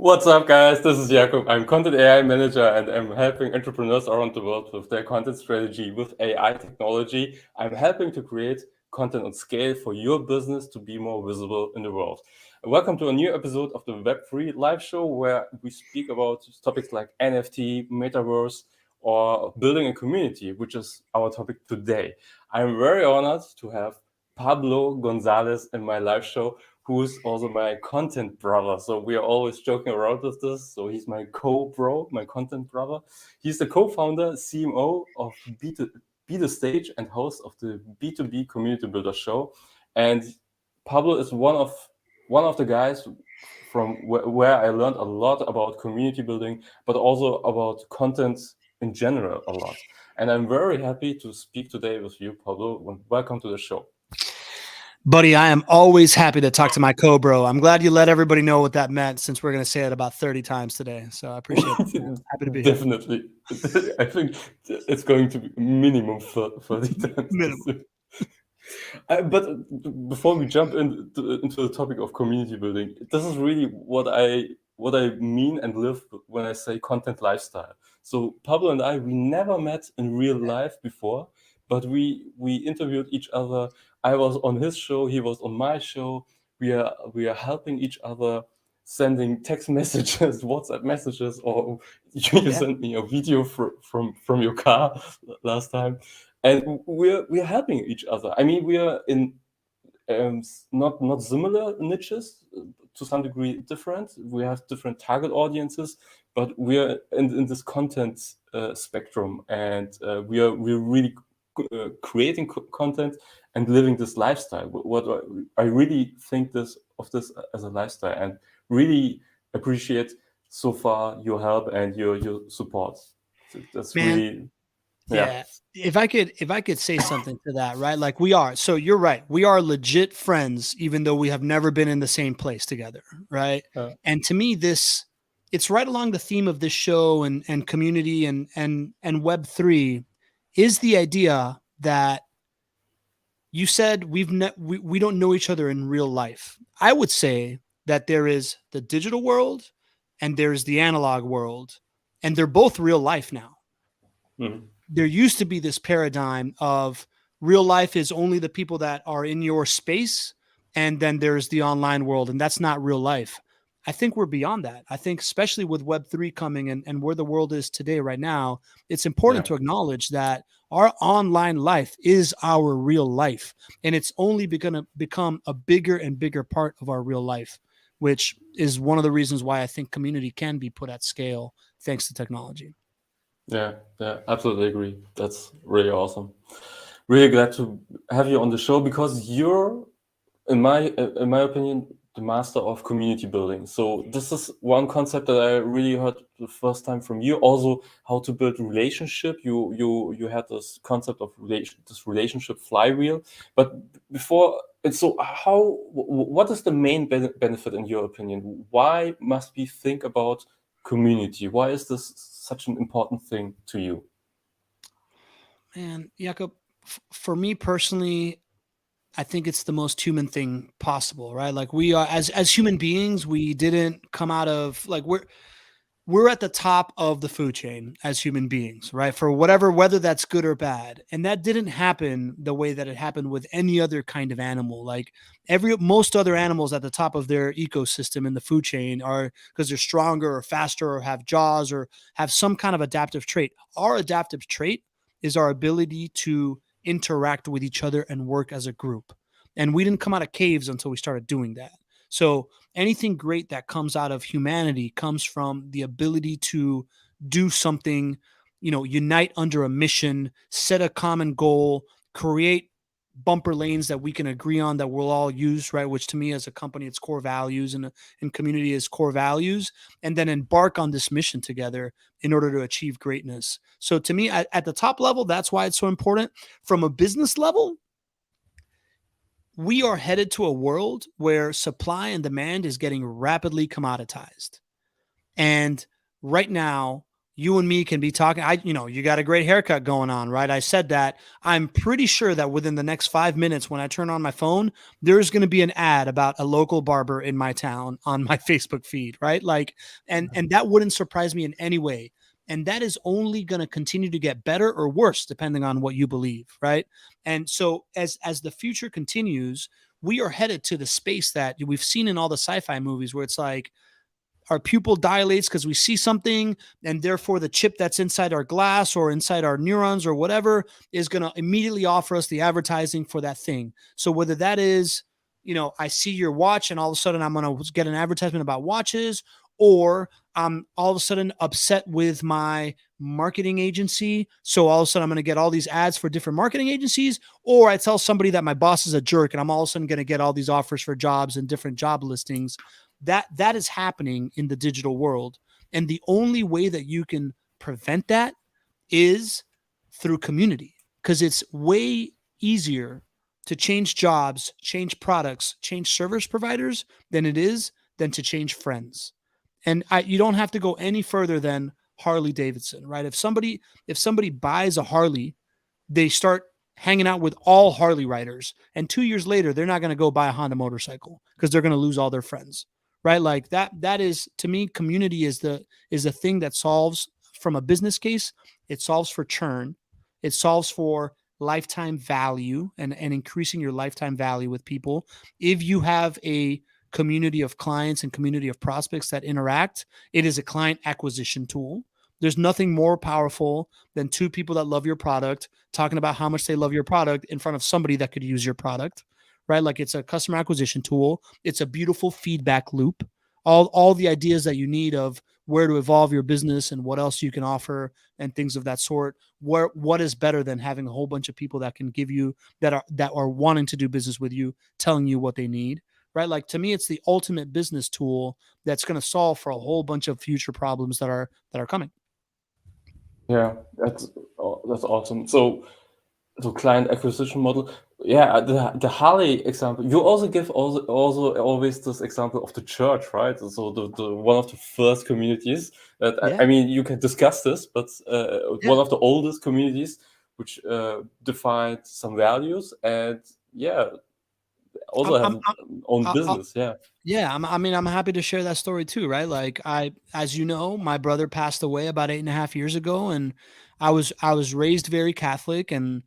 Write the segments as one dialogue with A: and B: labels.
A: What's up, guys? This is Jakob. I'm Content AI Manager and I'm helping entrepreneurs around the world with their content strategy with AI technology. I'm helping to create content on scale for your business to be more visible in the world. Welcome to a new episode of the Web3 live show where we speak about topics like NFT, metaverse, or building a community, which is our topic today. I'm very honored to have Pablo Gonzalez in my live show, who's also my content brother. So we are always joking around with this. So he's my co-bro, my content brother. He's the co-founder, CMO of Be the Stage and host of the B2B Community Builder Show. And Pablo is one of the guys from where I learned a lot about community building, but also about content in general a lot. And I'm very happy to speak today with you, Pablo. Welcome to the show.
B: Buddy, I am always happy to talk to my co-bro. I'm glad you let everybody know what that meant, since we're going to say it about 30 times today. So I appreciate it. Happy to be here.
A: Definitely. I think it's going to be minimum 30 times.
B: Minimum.
A: But before we jump into the topic of community building, this is really what I mean and live when I say content lifestyle. So Pablo and we never met in real life before, but we interviewed each other. I was on his show, he was on my show. We are helping each other, sending text messages, WhatsApp messages, or you sent me a video from your car last time. And we're helping each other. I mean, we are in not similar niches, to some degree different. We have different target audiences, but we are in this content spectrum, and we're really creating content and living this lifestyle. What I really think of this as a lifestyle, and really appreciate so far your help and your support. So that's really.
B: Yeah. If I could say something to that, right? Like we are. So you're right. We are legit friends, even though we have never been in the same place together, right? And to me, it's right along the theme of this show and community and Web3 is the idea that you said we don't know each other in real life. I would say that there is the digital world and there's the analog world, and they're both real life now. Mm-hmm. There used to be this paradigm of real life is only the people that are in your space, and then there's the online world, and that's not real life. I think we're beyond that. I think especially with Web3 coming and where the world is today right now, it's important to acknowledge that our online life is our real life, and it's only going to become a bigger and bigger part of our real life, which is one of the reasons why I think community can be put at scale thanks to technology.
A: Yeah, absolutely agree. That's really awesome. Really glad to have you on the show, because you're, in my opinion, the master of community building. So this is one concept that I really heard the first time from you. Also, how to build relationship. You had this concept of this relationship flywheel. But before, so what is the main benefit in your opinion? Why must we think about community? Why is this such an important thing to you?
B: Man, Jakob, for me personally, I think it's the most human thing possible, right? Like we are as human beings, we didn't come out of like we're at the top of the food chain as human beings, right? For whether that's good or bad. And that didn't happen the way that it happened with any other kind of animal. Like most other animals at the top of their ecosystem in the food chain are because they're stronger or faster or have jaws or have some kind of adaptive trait. Our adaptive trait is our ability to interact with each other and work as a group. And we didn't come out of caves until we started doing that. So anything great that comes out of humanity comes from the ability to do something, unite under a mission, set a common goal, create bumper lanes that we can agree on that we'll all use, right? Which to me as a company, it's core values, and in community is core values, and then embark on this mission together in order to achieve greatness. So to me, at the top level, that's why it's so important. From a business level, we are headed to a world where supply and demand is getting rapidly commoditized. And right now, you and me can be talking. You got a great haircut going on, right? I said that. I'm pretty sure that within the next 5 minutes, when I turn on my phone, there's going to be an ad about a local barber in my town on my Facebook feed, right? Like, and that wouldn't surprise me in any way. And that is only going to continue to get better or worse, depending on what you believe, right? And so as the future continues, we are headed to the space that we've seen in all the sci-fi movies where it's like, our pupil dilates because we see something, and therefore the chip that's inside our glass or inside our neurons or whatever is going to immediately offer us the advertising for that thing. So whether that is, I see your watch and all of a sudden I'm going to get an advertisement about watches, or I'm all of a sudden upset with my marketing agency, so all of a sudden I'm going to get all these ads for different marketing agencies, or I tell somebody that my boss is a jerk and I'm all of a sudden going to get all these offers for jobs and different job listings. That is happening in the digital world. And the only way that you can prevent that is through community, because it's way easier to change jobs, change products, change service providers than to change friends. And you don't have to go any further than Harley Davidson, right? If somebody buys a Harley, they start hanging out with all Harley riders, and 2 years later, they're not going to go buy a Honda motorcycle because they're going to lose all their friends, right? Like that is, to me, community is the thing that solves from a business case. It solves for churn. It solves for lifetime value and increasing your lifetime value with people. If you have a community of clients and community of prospects that interact, it is a client acquisition tool. There's nothing more powerful than two people that love your product talking about how much they love your product in front of somebody that could use your product, right? Like, it's a customer acquisition tool. It's a beautiful feedback loop. All the ideas that you need of where to evolve your business and what else you can offer and things of that sort. What is better than having a whole bunch of people that can give you, that are wanting to do business with you, telling you what they need, right? Like, to me, it's the ultimate business tool that's going to solve for a whole bunch of future problems that are coming.
A: Yeah, that's awesome. So client acquisition model. Yeah, the Harley example. You also give also always this example of the church, right? So the one of the first communities that
B: Yeah.
A: I mean, you can discuss this, but
B: Yeah.
A: one of the oldest communities which defined some values, and yeah, also
B: I'm,
A: have own
B: I'm,
A: business. Yeah.
B: Yeah, I'm happy to share that story too, right? Like, as you know, my brother passed away about 8.5 years ago, and I was raised very Catholic, and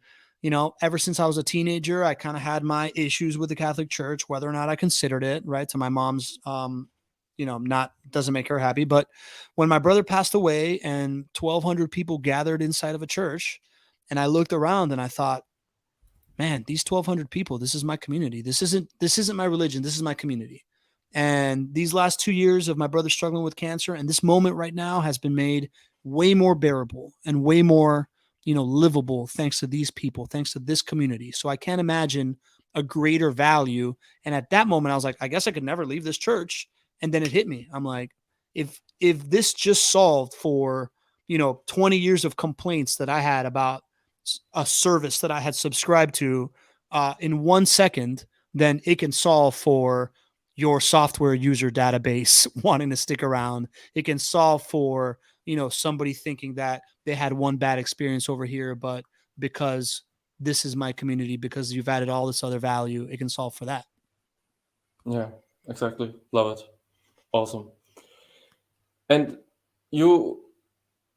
B: ever since I was a teenager, I kind of had my issues with the Catholic Church, whether or not I considered it, right? To my mom's, not doesn't make her happy, but when my brother passed away, and 1,200 people gathered inside of a church, and I looked around and I thought, man, these 1,200 people, this is my community. This isn't my religion. This is my community. And these last 2 years of my brother struggling with cancer, and this moment right now has been made way more bearable and way more, livable, thanks to these people, thanks to this community. So I can't imagine a greater value. And at that moment, I was like, I guess I could never leave this church. And then it hit me. I'm like, if this just solved for, 20 years of complaints that I had about a service that I had subscribed to in 1 second, then it can solve for your software user database wanting to stick around. It can solve for, somebody thinking that they had one bad experience over here, but because this is my community, because you've added all this other value, it can solve for that.
A: Yeah, exactly. Love it. Awesome. And you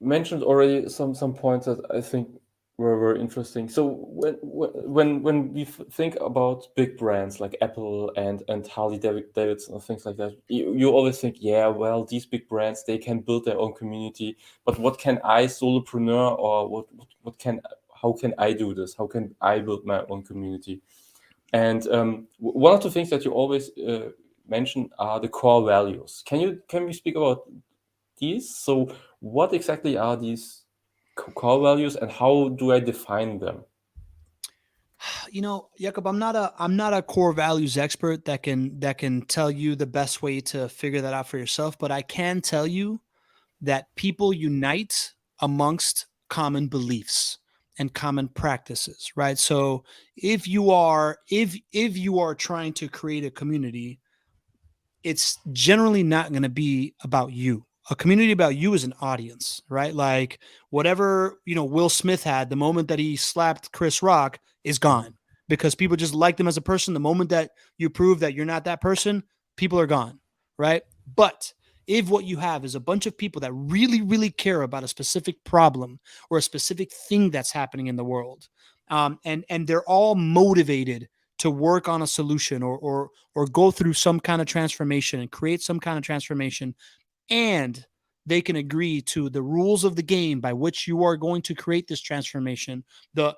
A: mentioned already some points that I think were very interesting. So when we think about big brands like Apple and Harley Davidson and things like that, you always think, yeah, well, these big brands, they can build their own community, but what can I, solopreneur, or how can I do this? How can I build my own community? And one of the things that you always mention are the core values. Can we speak about these? So what exactly are these core values, and how do I define them?
B: Jakob, I'm not a core values expert that can tell you the best way to figure that out for yourself, but I can tell you that people unite amongst common beliefs and common practices, right? So if you are trying to create a community, it's generally not going to be about you. a community about you as an audience, right? Like whatever, Will Smith had the moment that he slapped Chris Rock is gone because people just liked him as a person. The moment that you prove that you're not that person, people are gone, right? But if what you have is a bunch of people that really, really care about a specific problem or a specific thing that's happening in the world, and they're all motivated to work on a solution or go through some kind of transformation and create some kind of transformation, and they can agree to the rules of the game by which you are going to create this transformation, the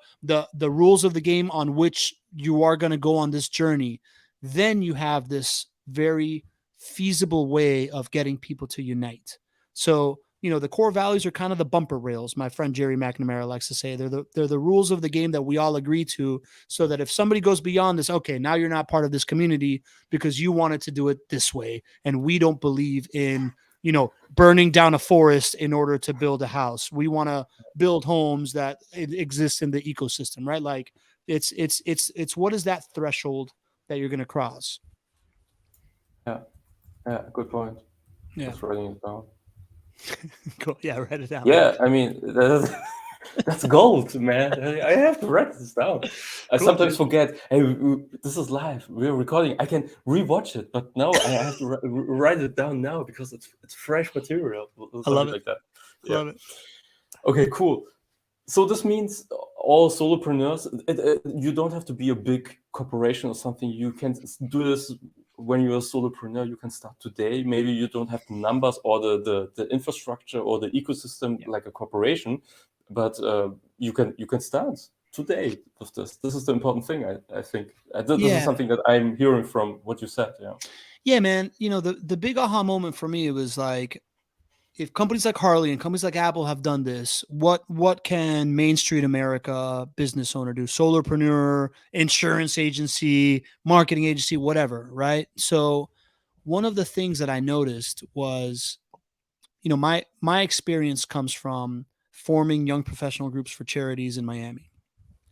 B: rules of the game on which you are going to go on this journey, then you have this very feasible way of getting people to unite. So, the core values are kind of the bumper rails. My friend Jerry McNamara likes to say they're the rules of the game that we all agree to, so that if somebody goes beyond this, okay, now you're not part of this community because you wanted to do it this way, and we don't believe in burning down a forest in order to build a house. We want to build homes that exist in the ecosystem, right? Like it's what is that threshold that you're going to cross?
A: Yeah, good point.
B: Yeah.
A: Just writing it down.
B: Cool. Yeah, write it down.
A: Yeah, I mean that's gold, man. I have to write this down. I sometimes forget. Hey, this is live. We're recording. I can rewatch it, but no, I have to write it down now because it's fresh material.
B: I love it.
A: Like that.
B: Love it.
A: Okay, cool. So this means all solopreneurs. You don't have to be a big corporation or something. You can do this when you're a solopreneur. You can start today. Maybe you don't have the numbers or the infrastructure or the ecosystem like a corporation, but you can start today with this. This is the important thing, I think. This is something that I'm hearing from what you said.
B: Yeah, man. The big aha moment for me was like, if companies like Harley and companies like Apple have done this, what can Main Street America business owner do? Solopreneur, insurance agency, marketing agency, whatever, right? So one of the things that I noticed was, my experience comes from forming young professional groups for charities in Miami.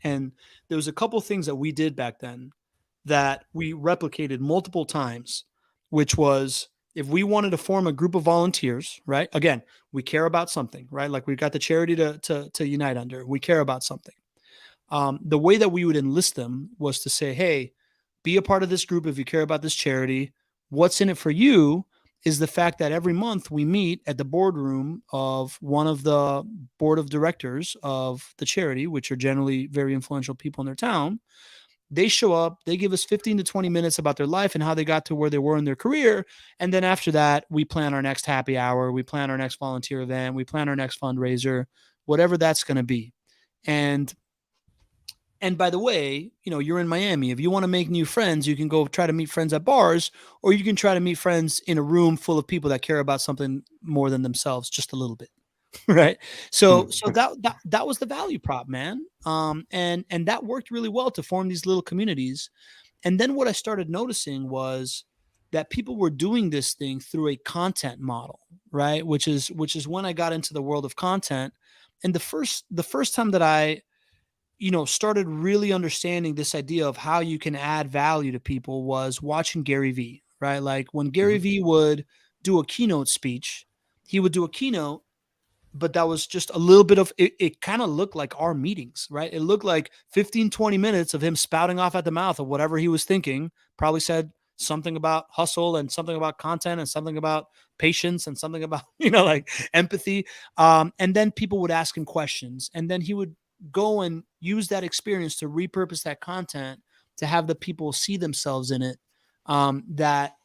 B: And there was a couple of things that we did back then that we replicated multiple times, which was, if we wanted to form a group of volunteers, right? Again, we care about something, right? Like we've got the charity to unite under. We care about something. The way that we would enlist them was to say, hey, be a part of this group if you care about this charity. What's in it for you is the fact that every month we meet at the boardroom of one of the board of directors of the charity, which are generally very influential people in their town. They show up, they give us 15 to 20 minutes about their life and how they got to where they were in their career. And then after that, we plan our next happy hour. We plan our next volunteer event. We plan our next fundraiser, whatever that's going to be. And by the way, you're in Miami. If you want to make new friends, you can go try to meet friends at bars, or you can try to meet friends in a room full of people that care about something more than themselves, just a little bit. Right. So that was the value prop, man. And that worked really well to form these little communities. And then what I started noticing was that people were doing this thing through a content model, right? Which is when I got into the world of content. And the first time that I, started really understanding this idea of how you can add value to people was watching Gary Vee, right? Like when Gary Vee would do a keynote speech, he would do a keynote, but that was just a little bit of it kind of looked like our meetings, right? It looked like 15, 20 minutes of him spouting off at the mouth of whatever he was thinking. Probably said something about hustle and something about content and something about patience and something about, like empathy. And then people would ask him questions, and then he would go and use that experience to repurpose that content to have the people see themselves in it, that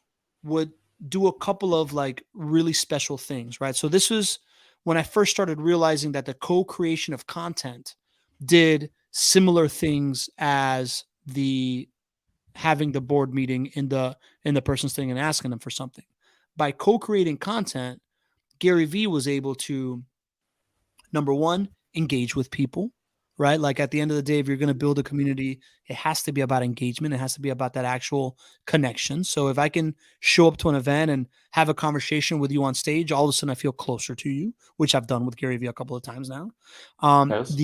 B: would do a couple of like really special things, right? So this was when I first started realizing that the co-creation of content did similar things as the having the board meeting in the person's thing and asking them for something. By co-creating content, Gary Vee was able to, number one, engage with people, right? Like at the end of the day, if you're going to build a community, it has to be about engagement. It has to be about that actual connection. So if I can show up to an event and have a conversation with you on stage, all of a sudden I feel closer to you, which I've done with Gary Vee a couple of times now.
A: Yes.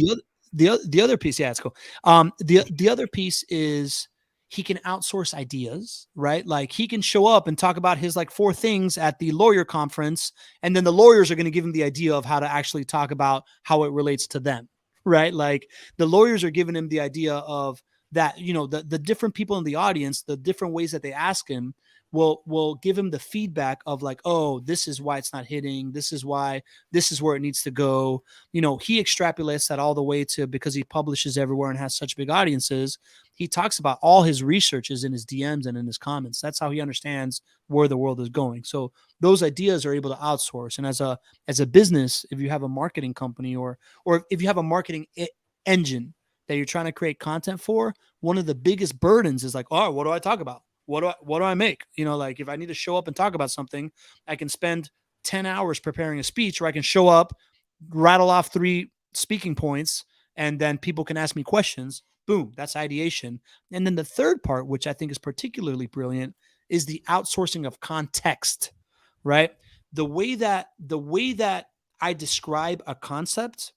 B: The other piece, yeah, it's cool. The other piece is he can outsource ideas, right? Like he can show up and talk about his like 4 things at the lawyer conference, and then the lawyers are going to give him the idea of how to actually talk about how it relates to them, right? Like the lawyers are giving him the idea of that, you know, the different people in the audience, the different ways that they ask him will give him the feedback of like, oh, this is why it's not hitting. This is why, this is where it needs to go. You know, he extrapolates that all the way to, because he publishes everywhere and has such big audiences, he talks about all his researches in his DMs and in his comments. That's how he understands where the world is going. So those ideas are able to outsource. And as a business, if you have a marketing company or if you have a marketing engine that you're trying to create content for, one of the biggest burdens is like, oh, what do I talk about? What do I make? You know, like if I need to show up and talk about something, I can spend 10 hours preparing a speech, or I can show up, rattle off 3 speaking points, and then people can ask me questions. Boom, that's ideation. And then the third part, which I think is particularly brilliant, is the outsourcing of context, right? The way that I describe a concept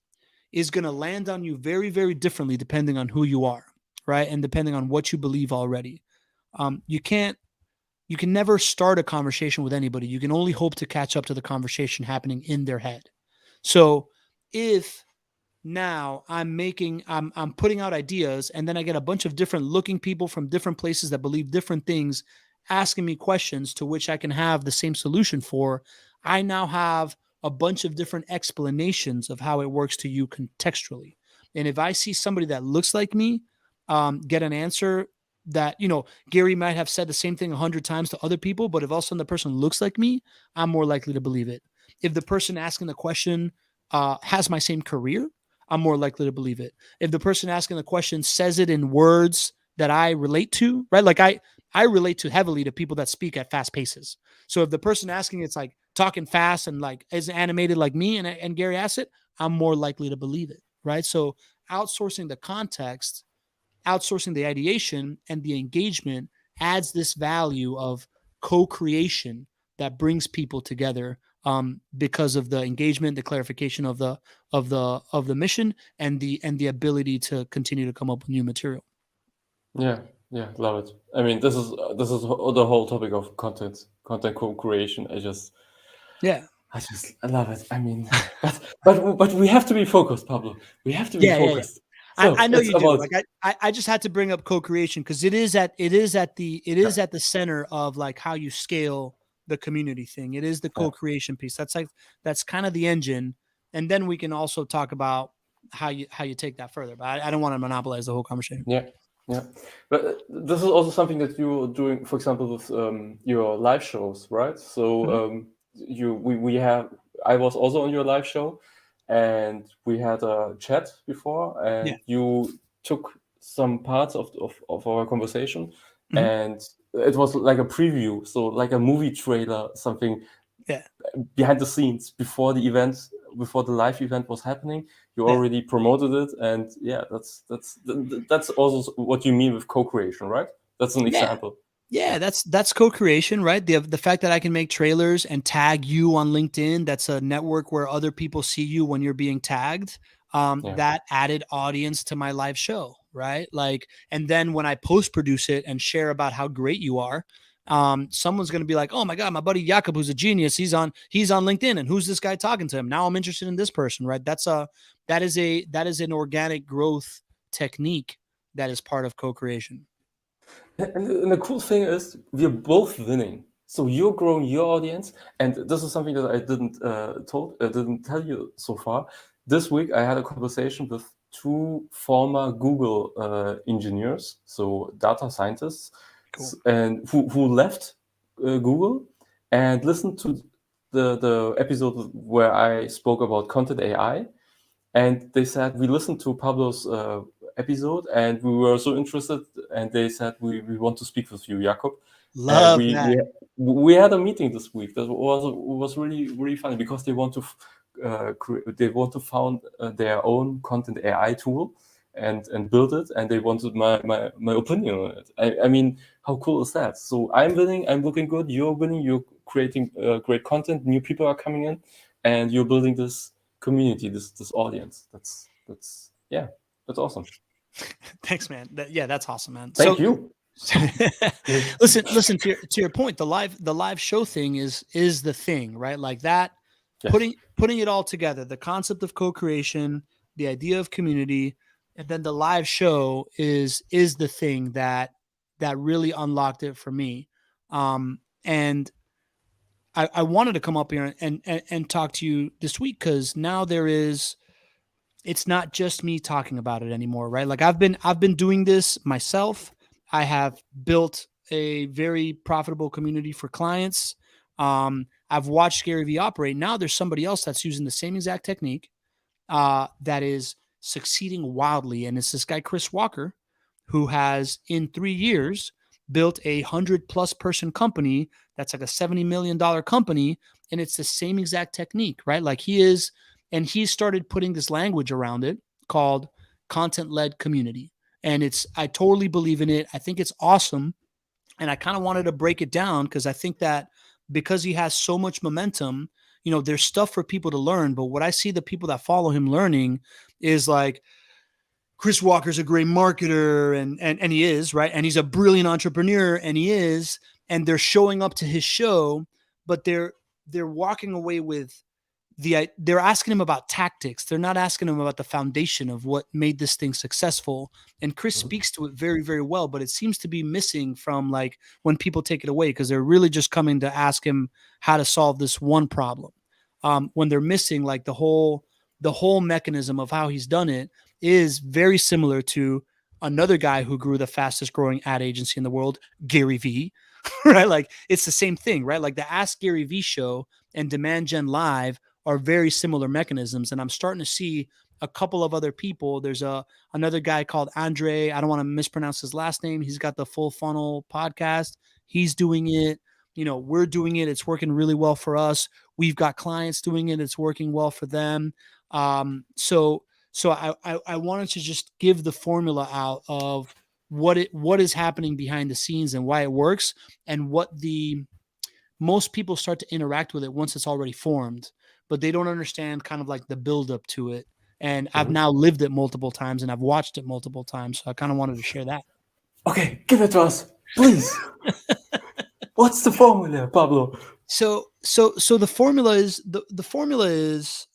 B: is going to land on you very, very differently depending on who you are, right? And depending on what you believe already. You can never start a conversation with anybody. You can only hope to catch up to the conversation happening in their head. So if now I'm putting out ideas, and then I get a bunch of different looking people from different places that believe different things asking me questions to which I can have the same solution for, I now have a bunch of different explanations of how it works to you contextually. And if I see somebody that looks like me get an answer that, you know, Gary might have said the same thing 100 times to other people, but if all of a sudden the person looks like me, I'm more likely to believe it. If the person asking the question has my same career, I'm more likely to believe it. If the person asking the question says it in words that I relate to, right? Like I relate to heavily to people that speak at fast paces. So if the person asking it's like talking fast and like is animated like me and Gary Assett, I'm more likely to believe it, right? So outsourcing the context, outsourcing the ideation and the engagement adds this value of co-creation that brings people together because of the engagement, the clarification of the mission, and the ability to continue to come up with new material.
A: Yeah, love it. I mean, this is the whole topic of content co-creation. I love it. I mean, but we have to be focused, Pablo. We have to be focused. So
B: I know
A: it's
B: you do.
A: about,
B: Like I just had to bring up co-creation because it is at the center of like how you scale the community thing. It is the co-creation piece. That's kind of the engine. And then we can also talk about how you take that further. But I don't want to monopolize the whole conversation.
A: Yeah. But this is also something that you're doing, for example, with your live shows, right? So I was also on your live show, and we had a chat before, and you took some parts of our conversation, and it was like a preview, so like a movie trailer, something behind the scenes before the live event was happening. You already promoted it, and that's also what you mean with co-creation, right? That's an example.
B: Yeah, that's co-creation, right? The fact that I can make trailers and tag you on LinkedIn, that's a network where other people see you when you're being tagged. That added audience to my live show, right? Like, and then when I post-produce it and share about how great you are, someone's going to be like, oh my God, my buddy Jakob, who's a genius. He's on LinkedIn, and who's this guy talking to him? Now I'm interested in this person, right? That is an organic growth technique that is part of co-creation.
A: And the cool thing is we're both winning. So you're growing your audience, and this is something that I didn't tell you so far. This week I had a conversation with 2 former Google engineers, so data scientists, and who left Google and listened to the episode where I spoke about content AI, and they said we listened to Pablo's episode and we were so interested, and they said we want to speak with you, Jakob.
B: Love
A: and
B: that.
A: we had a meeting this week that was really, really funny, because they want to found their own content AI tool and build it, and they wanted my opinion on it. I mean, how cool is that? So I'm winning, I'm looking good, you're winning, you're creating great content, new people are coming in, and you're building this community, this audience. That's awesome.
B: Thanks, man. That's awesome, man.
A: Thank you.
B: listen to your point. The live show thing is the thing, right? Like that,
A: Yes.
B: putting it all together, the concept of co-creation, the idea of community, and then the live show is the thing that really unlocked it for me. And I wanted to come up here and talk to you this week because now it's not just me talking about it anymore, right? Like I've been doing this myself. I have built a very profitable community for clients. I've watched Gary Vee operate. Now there's somebody else that's using the same exact technique that is succeeding wildly, and it's this guy Chris Walker, who has in 3 years built 100+ person company that's like a $70 million company, and it's the same exact technique, right? Like he started putting this language around it called content-led community. And I totally believe in it. I think it's awesome. And I kind of wanted to break it down because I think that because he has so much momentum, there's stuff for people to learn. But what I see the people that follow him learning is like, Chris Walker's a great marketer and he is, right? And he's a brilliant entrepreneur and he is, and they're showing up to his show, but they're walking away with they're asking him about tactics. They're not asking him about the foundation of what made this thing successful. And Chris speaks to it very, very well, but it seems to be missing from like when people take it away because they're really just coming to ask him how to solve this one problem. When they're missing like the whole mechanism of how he's done it is very similar to another guy who grew the fastest growing ad agency in the world, Gary Vee, right? Like it's the same thing, right? Like the Ask Gary Vee show and Demand Gen Live are very similar mechanisms. And I'm starting to see a couple of other people. There's another guy called Andre. I don't want to mispronounce his last name. He's got the Full Funnel podcast. He's doing it. We're doing it. It's working really well for us. We've got clients doing it. It's working well for them. So I wanted to just give the formula out of what is happening behind the scenes and why it works and what most people start to interact with it once it's already formed, but they don't understand kind of like the buildup to it. And I've now lived it multiple times and I've watched it multiple times. So I kind of wanted to share that.
A: Okay, give it to us, please. What's the formula, Pablo?
B: So the formula is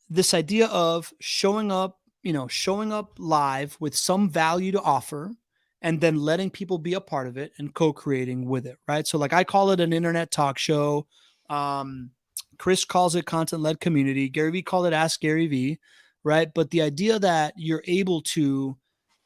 B: this idea of showing up live with some value to offer and then letting people be a part of it and co-creating with it, right? So like I call it an internet talk show. Chris calls it content-led community. Gary Vee called it Ask Gary Vee, right? But the idea that you're able to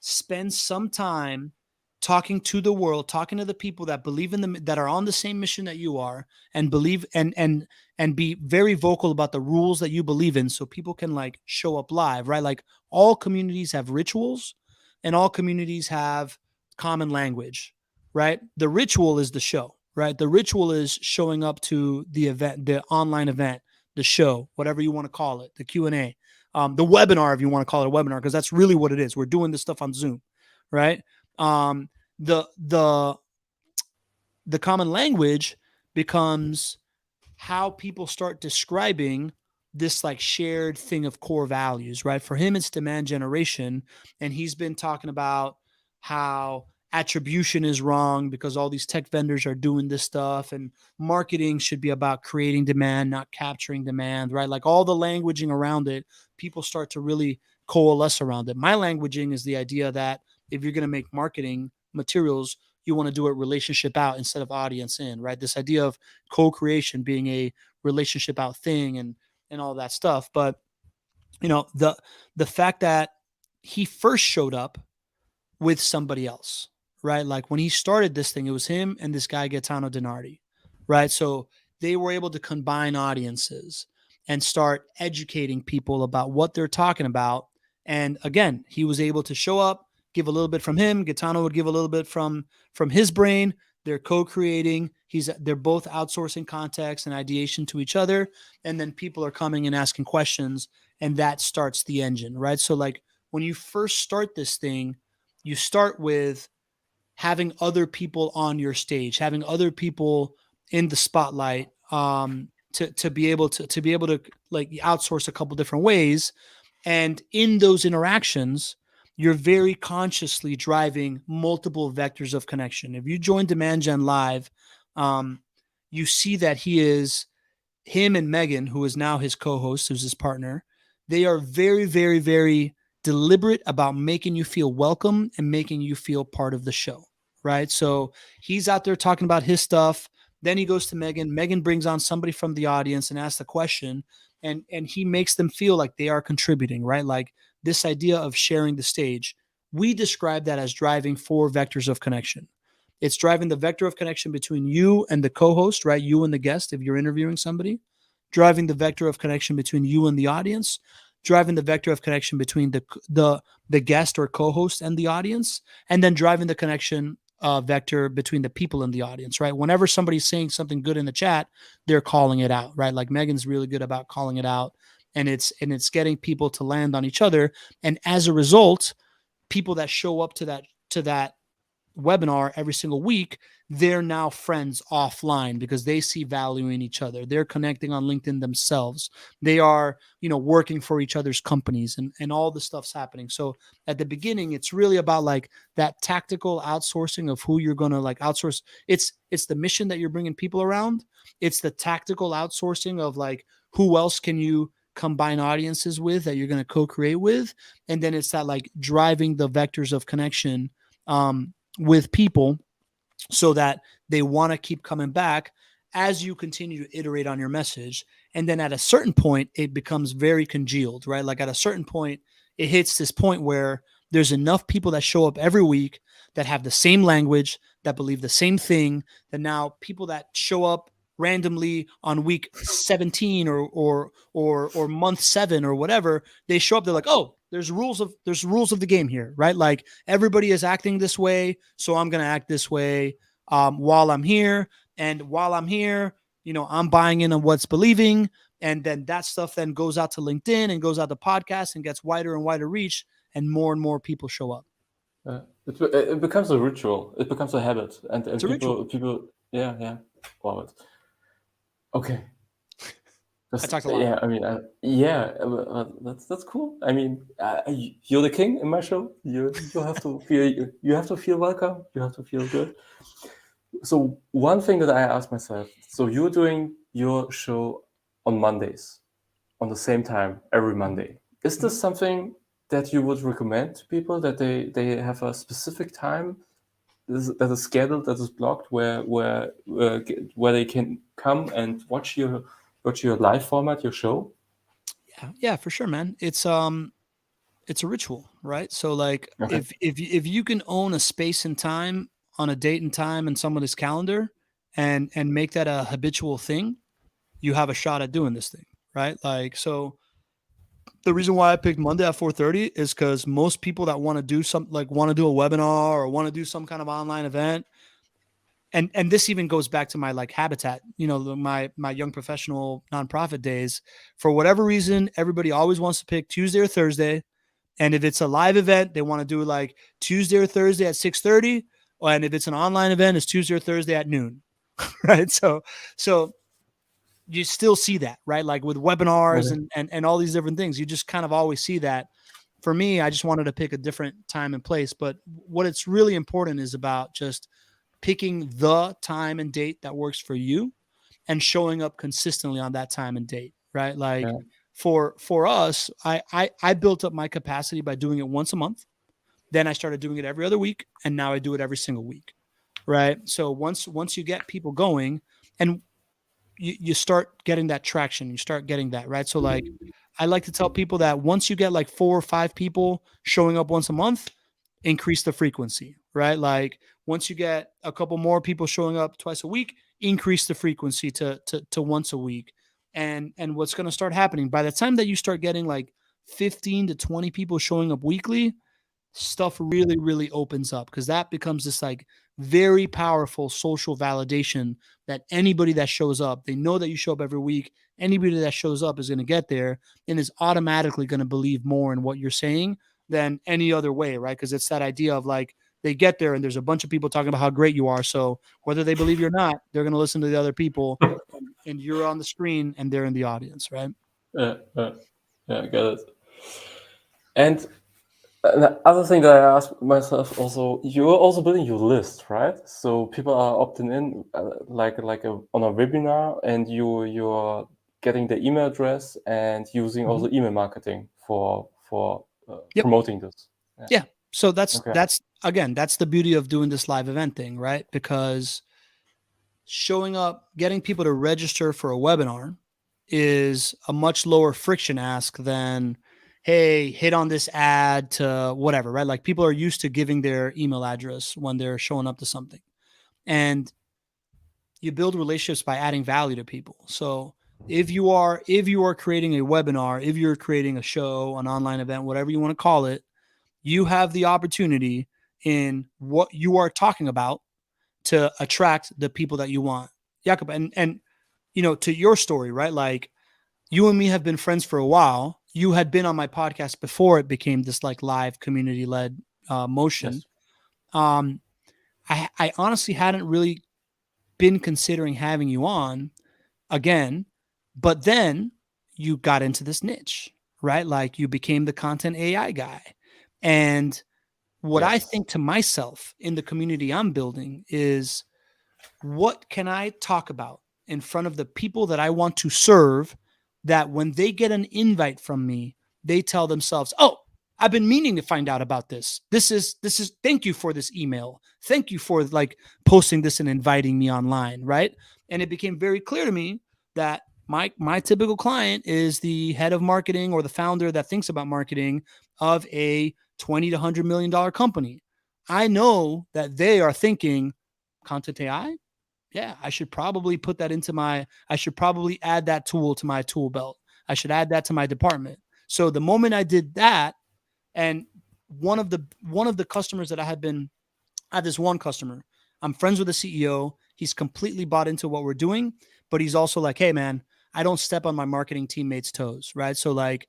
B: spend some time talking to the world, talking to the people that believe in them, that are on the same mission that you are, and believe and be very vocal about the rules that you believe in, so people can like show up live, right? Like all communities have rituals, and all communities have common language, right? The ritual is the show, right? The ritual is showing up to the event, the online event, the show, whatever you want to call it, the Q&A, the webinar, if you want to call it a webinar, because that's really what it is. We're doing this stuff on Zoom, right? The common language becomes how people start describing this like shared thing of core values, right? For him, it's demand generation. And he's been talking about how attribution is wrong because all these tech vendors are doing this stuff, and marketing should be about creating demand, not capturing demand, right? Like all the languaging around it, people start to really coalesce around it. My languaging is the idea that if you're going to make marketing materials, you want to do it relationship out instead of audience in, right? This idea of co-creation being a relationship out thing and all that stuff. But the fact that he first showed up with somebody else, right? Like when he started this thing, it was him and this guy Gaetano Dinardi, right? So they were able to combine audiences and start educating people about what they're talking about. And again, he was able to show up, give a little bit from him. Gaetano would give a little bit from his brain. They're co-creating. They're both outsourcing context and ideation to each other. And then people are coming and asking questions, and that starts the engine, right? So like when you first start this thing, you start with having other people on your stage, having other people in the spotlight, to be able to like outsource a couple different ways. And in those interactions, you're very consciously driving multiple vectors of connection. If you join Demand Gen Live, you see that him and Megan, who is now his co-host, who's his partner, they are very, very, very deliberate about making you feel welcome and making you feel part of the show, right? So he's out there talking about his stuff. Then he goes to Megan. Megan brings on somebody from the audience and asks the question, and he makes them feel like they are contributing, right? Like this idea of sharing the stage. We describe that as driving 4 vectors of connection. It's driving the vector of connection between you and the co-host, right? You and the guest, if you're interviewing somebody, driving the vector of connection between you and the audience, driving the vector of connection between the guest or co-host and the audience, and then driving the connection vector between the people in the audience, right? Whenever somebody's saying something good in the chat, they're calling it out, right? Like Megan's really good about calling it out, and it's getting people to land on each other. And as a result, people that show up to that webinar every single week, they're now friends offline because they see value in each other. They're connecting on LinkedIn themselves. They are, working for each other's companies, and all the stuff's happening. So at the beginning, it's really about like that tactical outsourcing of who you're going to like outsource. It's the mission that you're bringing people around. It's the tactical outsourcing of like, who else can you combine audiences with that you're going to co-create with? And then it's that like driving the vectors of connection, with people so that they want to keep coming back as you continue to iterate on your message. And then at a certain point, it becomes very congealed, right? Like at a certain point, it hits this point where there's enough people that show up every week that have the same language, that believe the same thing, that now people that show up randomly on week 17 or month 7 or whatever, they show up, they're like, oh, there's rules of the game here, right? Like everybody is acting this way, so I'm going to act this way while I'm here. And while I'm here, I'm buying into what's believing. And then that stuff then goes out to LinkedIn and goes out to podcasts and gets wider and wider reach, and more people show up.
A: It becomes a ritual. It becomes a habit, and
B: It's a ritual.
A: people, yeah, wow. Okay.
B: I talked a lot.
A: Yeah, I mean, that's cool. I mean, you're the king in my show. You have to feel welcome. You have to feel good. So one thing that I asked myself: so you're doing your show on Mondays, on the same time every Monday. Is this something that you would recommend to people, that they have a specific time that is scheduled, that is blocked, where they can come and watch your live format, your show?
B: Yeah, for sure, man. It's a ritual, right? So like
A: Okay.
B: if you can own a space and time on a date and time in somebody's calendar and make that a habitual thing, you have a shot at doing this thing, right? Like, so the reason why I picked Monday at 4:30 is because most people that want to do something, like want to do a webinar or want to do some kind of online event, and this even goes back to my like Habitat, my young professional nonprofit days. For whatever reason, everybody always wants to pick Tuesday or Thursday. And if it's a live event, they want to do like Tuesday or Thursday at 6:30. And if it's an online event, it's Tuesday or Thursday at noon. Right. So you still see that, right? Like with webinars and all these different things, you just kind of always see that. For me, I just wanted to pick a different time and place. But what it's really important is about just picking the time and date that works for you and showing up consistently on that time and date, right? Like for us, I built up my capacity by doing it once a month. Then I started doing it every other week, and now I do it every single week, right? So once you get people going, and you start getting that traction, you start getting that, right? So like I like to tell people that once you get like 4 or 5 people showing up once a month, increase the frequency, right? Like once you get a couple more people showing up twice a week, increase the frequency to once a week. And what's going to start happening by the time that you start getting like 15 to 20 people showing up weekly, stuff really, really opens up, because that becomes this like very powerful social validation that anybody that shows up, they know that you show up every week. Anybody that shows up is going to get there and is automatically going to believe more in what you're saying than any other way, right? Because it's that idea of like they get there and there's a bunch of people talking about how great you are. So whether they believe you or not, they're going to listen to the other people, and you're on the screen and they're in the audience, right?
A: Yeah, got it. And The other thing that I asked myself also, you're also building your list, right? So people are opting in, on a webinar, and you're getting the email address and using also email marketing for
B: Yep.
A: promoting this.
B: Yeah. So that's
A: Okay.
B: again, that's the beauty of doing this live event thing, right? Because showing up, getting people to register for a webinar is a much lower friction ask than, hey, hit on this ad to whatever, right? Like people are used to giving their email address when they're showing up to something. And you build relationships by adding value to people. So if you are creating a webinar, if you're creating a show, an online event, whatever you want to call it, you have the opportunity in what you are talking about to attract the people that you want. Jakob, and to your story, right? Like you and me have been friends for a while. You had been on my podcast before it became this like live community led motion.
A: Yes.
B: I honestly hadn't really been considering having you on again, but then you got into this niche, right? Like you became the content AI guy. And what I think to myself in the community I'm building is, what can I talk about in front of the people that I want to serve, that when they get an invite from me, they tell themselves, oh, I've been meaning to find out about this. This is, thank you for this email. Thank you for like posting this and inviting me online. Right. And it became very clear to me that my typical client is the head of marketing or the founder that thinks about marketing of a 20 to $100 million company. I know that they are thinking content AI. Yeah, I should probably put that into I should probably add that tool to my tool belt. I should add that to my department. So the moment I did that, and one of the customers that I had this one customer. I'm friends with the CEO. He's completely bought into what we're doing, but he's also like, hey man, I don't step on my marketing teammates' toes, right? So like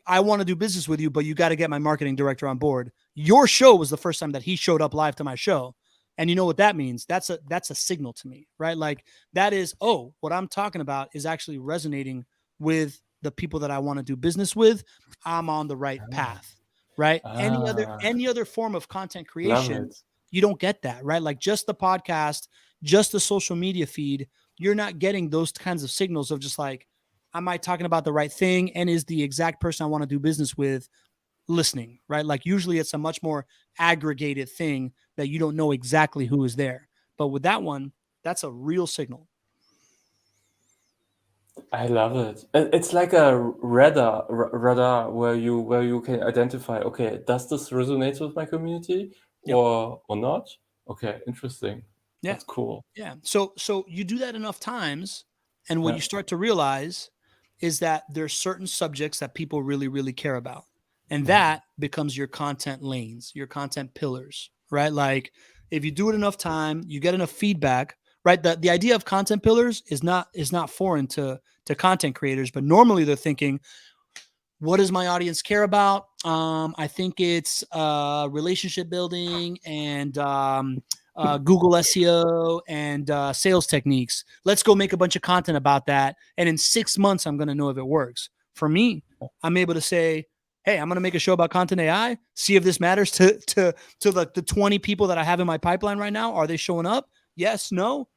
B: I want to do business with you, but you got to get my marketing director on board. Your show was the first time that he showed up live to my show. And you know what that means? That's a signal to me, right? Like that is, oh, what I'm talking about is actually resonating with the people that I want to do business with. I'm on the right path, right? Any other form of content
A: Love
B: creation,
A: it.
B: you don't get that, right? Like just the podcast, just the social media feed, you're not getting those kinds of signals of just like, am I talking about the right thing? And is the exact person I want to do business with listening, right? Like usually it's a much more aggregated thing that you don't know exactly who is there. But with that one, that's a real signal.
A: I love it. It's like a radar where you can identify, okay, does this resonate with my community
B: Yep.
A: or not? Okay, interesting.
B: Yeah.
A: That's cool.
B: Yeah. So you do that enough times, and what
A: Yeah.
B: you start to realize is that there's certain subjects that people really, really care about. And that becomes your content lanes, your content pillars, right? Like if you do it enough time, you get enough feedback, right? The idea of content pillars is not foreign to content creators, but normally they're thinking, what does my audience care about? I think it's relationship building and Google SEO and sales techniques. Let's go make a bunch of content about that. And in 6 months, I'm going to know if it works. For me, I'm able to say, hey, I'm going to make a show about content AI. See if this matters to the 20 people that I have in my pipeline right now. Are they showing up? Yes, no.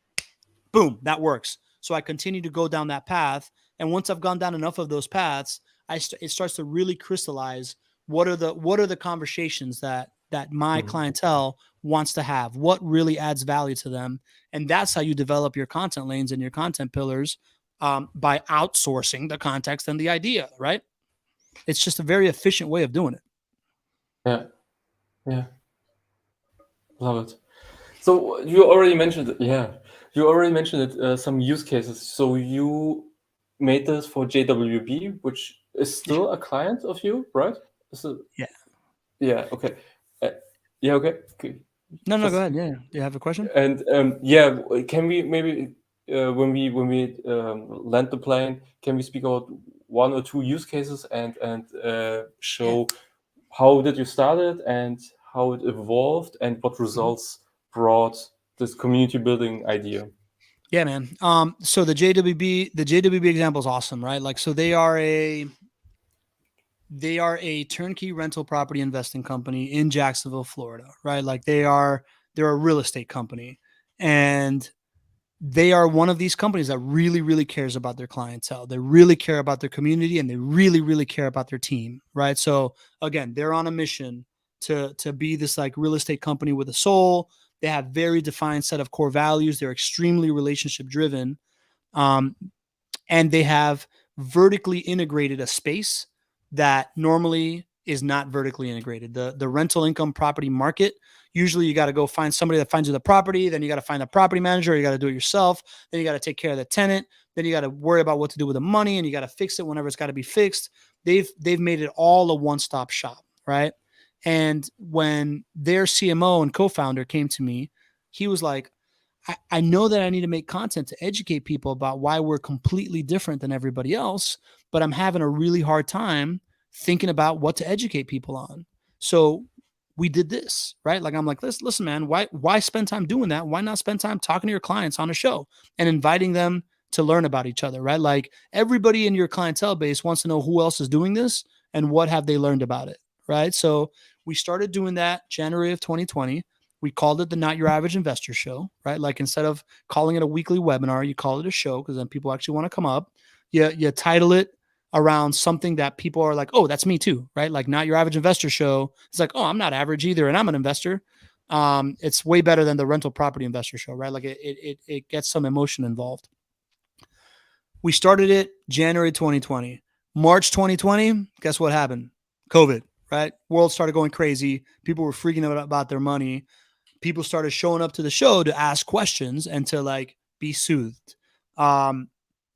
B: Boom, that works. So I continue to go down that path. And once I've gone down enough of those paths, it starts to really crystallize what are the conversations that my clientele wants to have, what really adds value to them. And that's how you develop your content lanes and your content pillars, by outsourcing the context and the idea, right? It's just a very efficient way of doing it.
A: Yeah. Yeah. Love it. So you already mentioned it. Yeah. You already mentioned it, some use cases. So you made this for JWB, which is still a client of you, right? Is it?
B: Yeah.
A: Yeah. Okay. Uh, yeah. Okay. Okay.
B: No, go
A: Just
B: ahead. Yeah. Do you have a question?
A: and yeah, can we maybe when we land the plane, can we speak about one or two use cases and
B: Yeah.
A: show how did you start it and how it evolved and what results brought this community building idea?
B: Yeah, man. So the JWB example is awesome, right? Like, so they are They are a turnkey rental property investing company in Jacksonville, Florida, right? Like they're a real estate company, and they are one of these companies that really, really cares about their clientele. They really care about their community, and they really, really care about their team, right? So again, they're on a mission to be this like real estate company with a soul. They have very defined set of core values. They're extremely relationship driven. Um, and they have vertically integrated a space that normally is not vertically integrated. The rental income property market, usually you got to go find somebody that finds you the property, then you got to find a property manager, you got to do it yourself, then you got to take care of the tenant, then you got to worry about what to do with the money, and you got to fix it whenever it's got to be fixed. They've made it all a one-stop shop, right? And when their CMO and co-founder came to me, he was like, I know that I need to make content to educate people about why we're completely different than everybody else, but I'm having a really hard time thinking about what to educate people on. So we did this, right? Like I'm like, listen, man, why spend time doing that? Why not spend time talking to your clients on a show and inviting them to learn about each other, right? Like everybody in your clientele base wants to know who else is doing this and what have they learned about it, right? So we started doing that January of 2020. We called it the Not Your Average Investor Show, right? Like instead of calling it a weekly webinar, you call it a show because then people actually want to come up. You title it around something that people are like, oh, that's me too, right? Like Not Your Average Investor Show. It's like, oh, I'm not average either, and I'm an investor. It's way better than the rental property investor show, right? Like it gets some emotion involved. We started it January 2020. March 2020, guess what happened? COVID, right? World started going crazy. People were freaking out about their money. People started showing up to the show to ask questions and to like be soothed.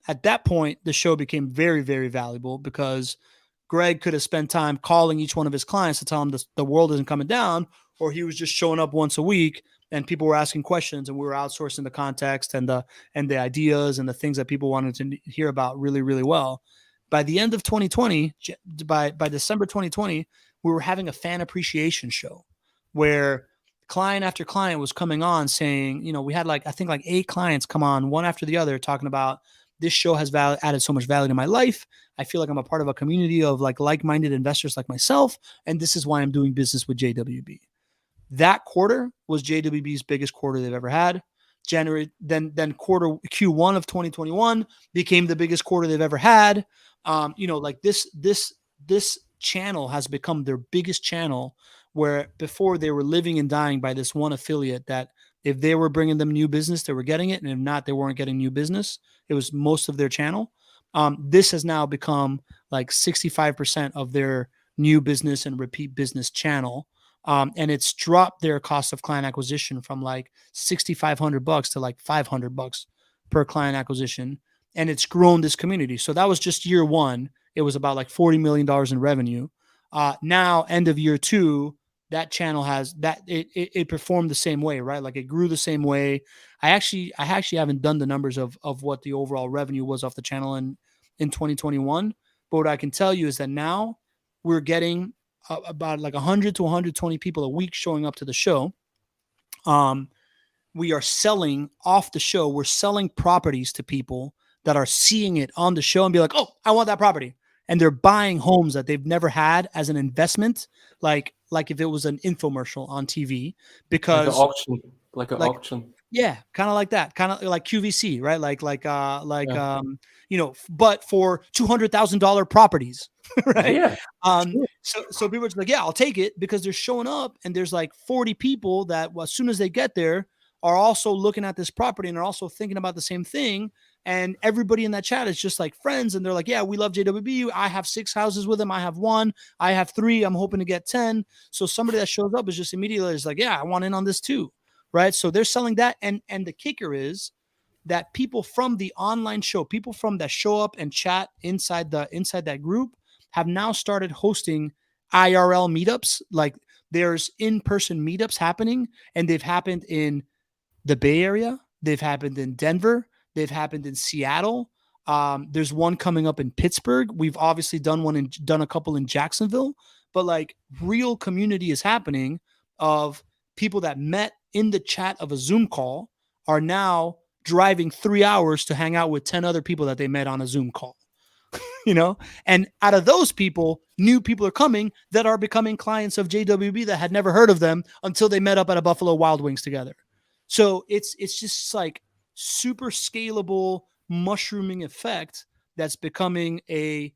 B: At that point, the show became very, very valuable because Greg could have spent time calling each one of his clients to tell them the world isn't coming down, or he was just showing up once a week and people were asking questions and we were outsourcing the context and the ideas and the things that people wanted to hear about really, really well. By the end of 2020, by December 2020, we were having a fan appreciation show where client after client was coming on saying, we had I think 8 clients come on one after the other talking about this show has added so much value to my life. I feel like I'm a part of a community of like-minded investors like myself. And this is why I'm doing business with JWB. That quarter was JWB's biggest quarter they've ever had. January, then quarter Q1 of 2021 became the biggest quarter they've ever had. This channel has become their biggest channel, where before they were living and dying by this one affiliate that if they were bringing them new business, they were getting it. And if not, they weren't getting new business. It was most of their channel. This has now become like 65% of their new business and repeat business channel. And it's dropped their cost of client acquisition from like $6,500 to like $500 per client acquisition. And it's grown this community. So that was just year one. It was about like $40 million in revenue. Now, end of year 2, that channel has that it performed the same way, right? Like it grew the same way. I actually haven't done the numbers of what the overall revenue was off the channel in 2021. But what I can tell you is that now we're getting about like 100 to 120 people a week showing up to the show. We are selling off the show. We're selling properties to people that are seeing it on the show and be like, oh, I want that property. And they're buying homes that they've never had as an investment, like if it was an infomercial on TV, because
A: like an auction.
B: Yeah, kind of like that, kind of like QVC, right? But for $200,000 properties, right?
A: Yeah.
B: So people are just like, yeah, I'll take it, because they're showing up and there's like 40 people that as soon as they get there are also looking at this property and are also thinking about the same thing. And everybody in that chat is just like friends. And they're like, yeah, we love JWB. I have 6 houses with them. I have 1. I have 3. I'm hoping to get 10. So somebody that shows up is just immediately is like, yeah, I want in on this too. Right. So they're selling that. And the kicker is that people from the online show, people from that show up and chat inside that group, have now started hosting IRL meetups. Like there's in-person meetups happening, and they've happened in the Bay Area. They've happened in Denver. They've happened in Seattle. There's one coming up in Pittsburgh. We've obviously done a couple in Jacksonville, but like real community is happening of people that met in the chat of a Zoom call are now driving 3 hours to hang out with 10 other people that they met on a Zoom call. you know, and out of those people, new people are coming that are becoming clients of JWB that had never heard of them until they met up at a Buffalo Wild Wings together. So it's just like super scalable mushrooming effect that's becoming a,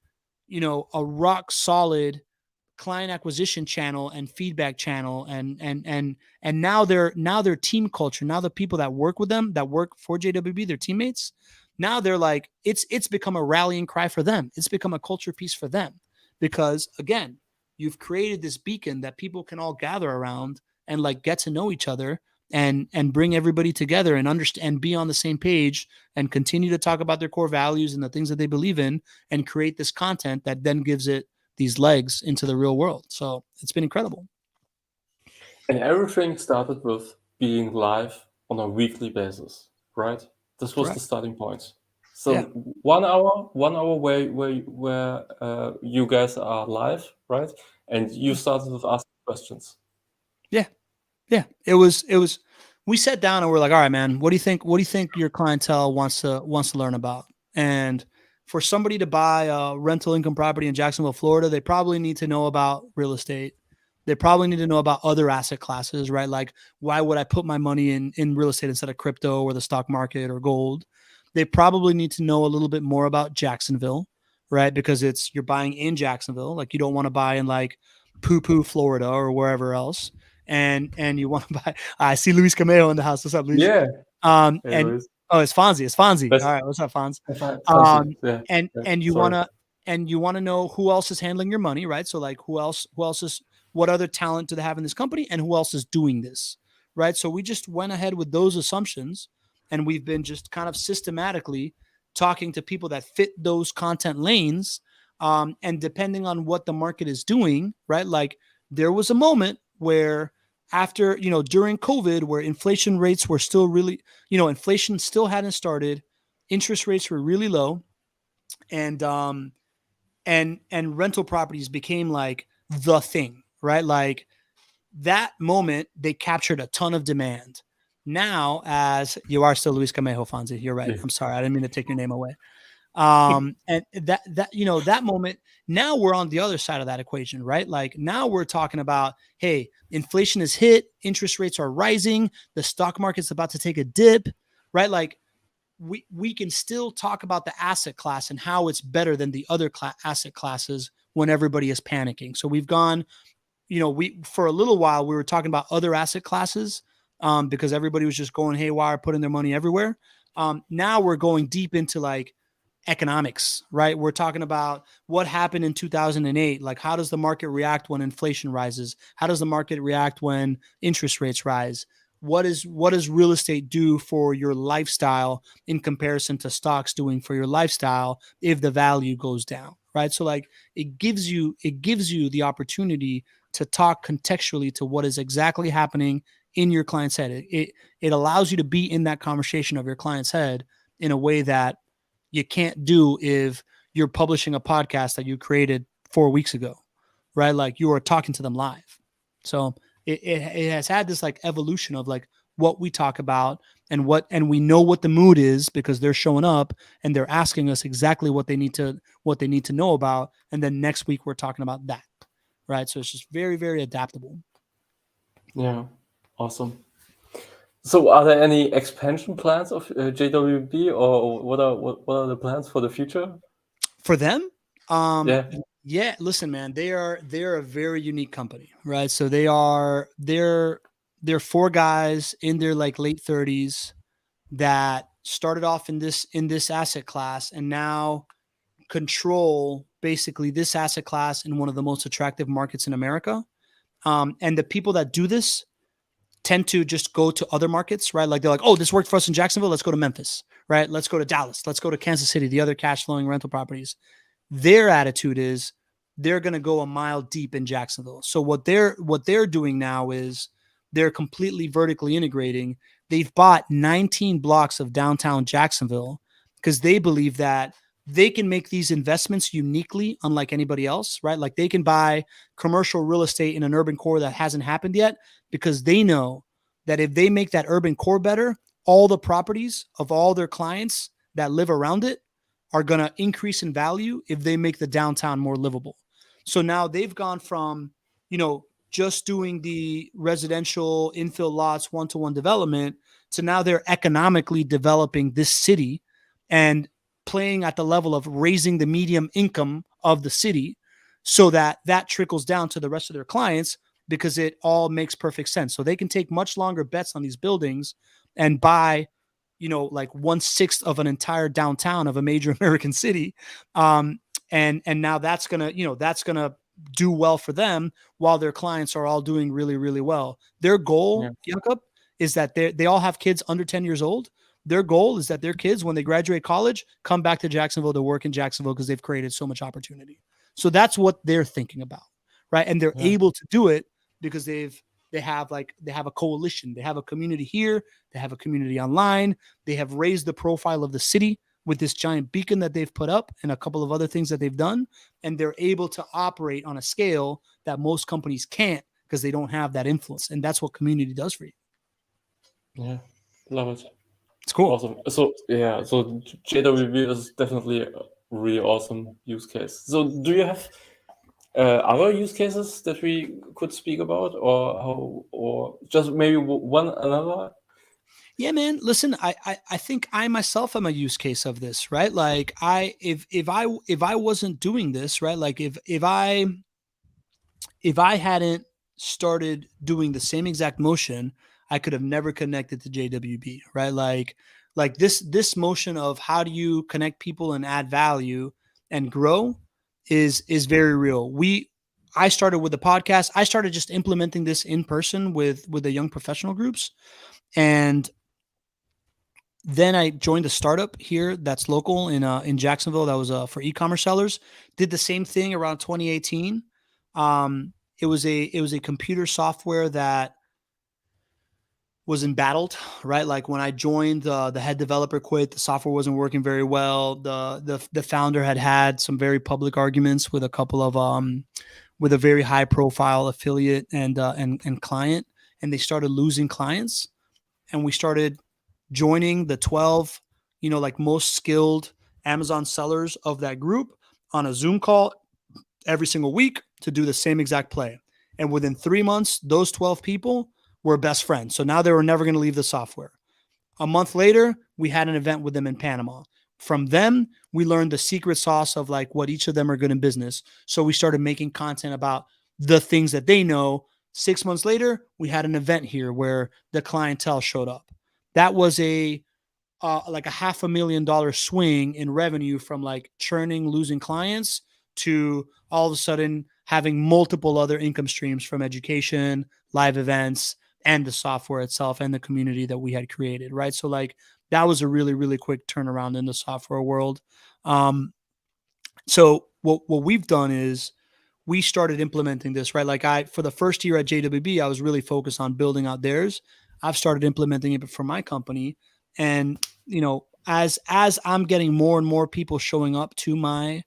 B: you know, a rock solid client acquisition channel and feedback channel, and now their team culture, now the people that work with them, that work for JWB, their teammates, now they're like, it's become a rallying cry for them. It's become a culture piece for them, because again, you've created this beacon that people can all gather around and like get to know each other, and bring everybody together and understand and be on the same page and continue to talk about their core values and the things that they believe in, and create this content that then gives it these legs into the real world. So it's been incredible.
A: And everything started with being live on a weekly basis, right? This was the starting point. So
B: Yeah.
A: 1 hour, 1 hour where you guys are live, right? And you started with asking questions.
B: Yeah. Yeah. It was, we sat down and we're like, all right, man, what do you think your clientele wants to learn about? And for somebody to buy a rental income property in Jacksonville, Florida, they probably need to know about real estate. They probably need to know about other asset classes, right? Like, why would I put my money in real estate instead of crypto or the stock market or gold? They probably need to know a little bit more about Jacksonville, right? Because you're buying in Jacksonville. Like, you don't want to buy in like poo-poo, Florida or wherever else. And you want to buy, I see Luis Cameo in the house. What's up, Luis?
A: Yeah.
B: Hey,
A: and
B: Luis. Oh, it's Fonzie. It's Fonzie.
A: Best,
B: All right. What's up, Fonz?
A: yeah.
B: And you want to know who else is handling your money, right? So like, who else is, what other talent do they have in this company, and who else is doing this, right? So we just went ahead with those assumptions, and we've been just kind of systematically talking to people that fit those content lanes. And depending on what the market is doing, right? Like, there was a moment where after, during COVID, where inflation rates were still really, inflation still hadn't started, interest rates were really low, and rental properties became like the thing, right? Like, that moment, they captured a ton of demand. Now, as you are still Luis Camejo, Fonzie, you're right. I'm sorry, I didn't mean to take your name away. And that moment, now we're on the other side of that equation, right? Like, now we're talking about, hey, inflation has hit, interest rates are rising, the stock market's about to take a dip, right? Like, we can still talk about the asset class and how it's better than the other asset classes when everybody is panicking. So we've gone, for a little while, we were talking about other asset classes, because everybody was just going haywire, putting their money everywhere. Now we're going deep into like economics, right? We're talking about what happened in 2008. Like, how does the market react when inflation rises? How does the market react when interest rates rise? What does real estate do for your lifestyle in comparison to stocks doing for your lifestyle if the value goes down, right? So like, it gives you the opportunity to talk contextually to what is exactly happening in your client's head. It allows you to be in that conversation of your client's head in a way that you can't do if you're publishing a podcast that you created 4 weeks ago, right? Like, you are talking to them live. So it has had this like evolution of like what we talk about, and we know what the mood is because they're showing up and they're asking us exactly what they need to know about. And then next week we're talking about that, right? So it's just very, very adaptable.
A: Yeah. Awesome. So are there any expansion plans of JWB, or what are the plans for the future?
B: For them?
A: Yeah.
B: Listen, man, they're a very unique company, right? So they're 4 guys in their like late 30s that started off in this asset class and now control basically this asset class in one of the most attractive markets in America. And the people that do this tend to just go to other markets, right? Like, they're like, oh, this worked for us in Jacksonville, let's go to Memphis, right? Let's go to Dallas, let's go to Kansas City, the other cash flowing rental properties. Their attitude is they're going to go a mile deep in Jacksonville. So what they're doing now is they're completely vertically integrating. They've bought 19 blocks of downtown Jacksonville because they believe that they can make these investments uniquely unlike anybody else, right? Like, they can buy commercial real estate in an urban core that hasn't happened yet, because they know that if they make that urban core better, all the properties of all their clients that live around it are going to increase in value if they make the downtown more livable. So now they've gone from, just doing the residential infill lots, one-to-one development, to now they're economically developing this city and playing at the level of raising the median income of the city, so that trickles down to the rest of their clients, because it all makes perfect sense. So they can take much longer bets on these buildings and buy, like 1/6 of an entire downtown of a major American city. And now that's gonna do well for them, while their clients are all doing really, really well. Their goal, Jakob, is that they all have kids under 10 years old. Their goal is that their kids, when they graduate college, come back to Jacksonville to work in Jacksonville, because they've created so much opportunity. So that's what they're thinking about, right? And they're able to do it because they have a coalition. They have a community here. They have a community online. They have raised the profile of the city with this giant beacon that they've put up and a couple of other things that they've done. And they're able to operate on a scale that most companies can't, because they don't have that influence. And that's what community does for you.
A: Yeah, love it.
B: It's cool.
A: Awesome. So JWB is definitely a really awesome use case. So do you have other use cases that we could speak about, or just maybe one another?
B: Yeah, man. Listen, I think I myself am a use case of this, right? Like if I wasn't doing this, right? Like if I hadn't started doing the same exact motion, I could have never connected to JWB, right? Like this motion of how do you connect people and add value and grow is very real. I started with the podcast. I started just implementing this in person with the young professional groups, and then I joined a startup here that's local in Jacksonville that was for e-commerce sellers. Did the same thing around 2018. It was a computer software that was embattled, right? Like when I joined, the head developer quit. The software wasn't working very well. The founder had some very public arguments with a couple of with a very high profile affiliate and client, and they started losing clients. And we started joining the 12, like most skilled Amazon sellers of that group on a Zoom call every single week to do the same exact play. And within 3 months, those 12 people were best friends. So now they were never going to leave the software. A month later, we had an event with them in Panama. From them, we learned the secret sauce of like what each of them are good in business. So we started making content about the things that they know. 6 months later, we had an event here where the clientele showed up. That was like a $500,000 swing in revenue from like churning, losing clients to all of a sudden having multiple other income streams from education, live events, and the software itself and the community that we had created, right? So like that was a really, really quick turnaround in the software world. So what we've done is we started implementing this, right? Like for the first year at JWB, I was really focused on building out theirs. I've started implementing it for my company. And, as I'm getting more and more people showing up to my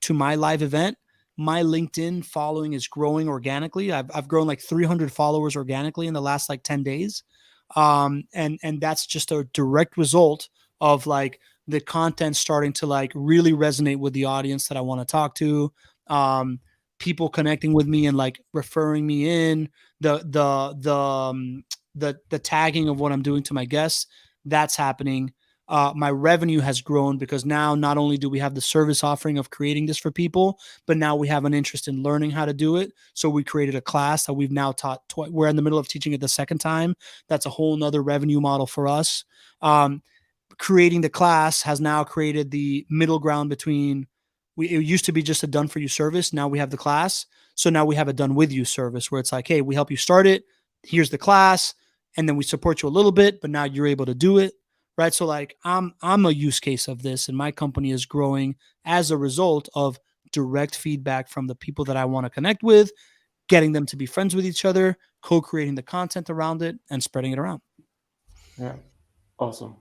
B: live event, my LinkedIn following is growing organically. I've grown like 300 followers organically in the last like 10 days. And that's just a direct result of like the content starting to like really resonate with the audience that I want to talk to. People connecting with me and like referring me in, the tagging of what I'm doing to my guests, that's happening. My revenue has grown because now not only do we have the service offering of creating this for people, but now we have an interest in learning how to do it. So we created a class that we've now taught. We're in the middle of teaching it the second time. That's a whole nother revenue model for us. Creating the class has now created the middle ground between it used to be just a done for you service. Now we have the class. So now we have a done with you service where it's like, hey, we help you start it. Here's the class. And then we support you a little bit, but now you're able to do it. Right. So like I'm a use case of this, and my company is growing as a result of direct feedback from the people that I want to connect with, getting them to be friends with each other, co-creating the content around it, and spreading it around.
A: Yeah. Awesome.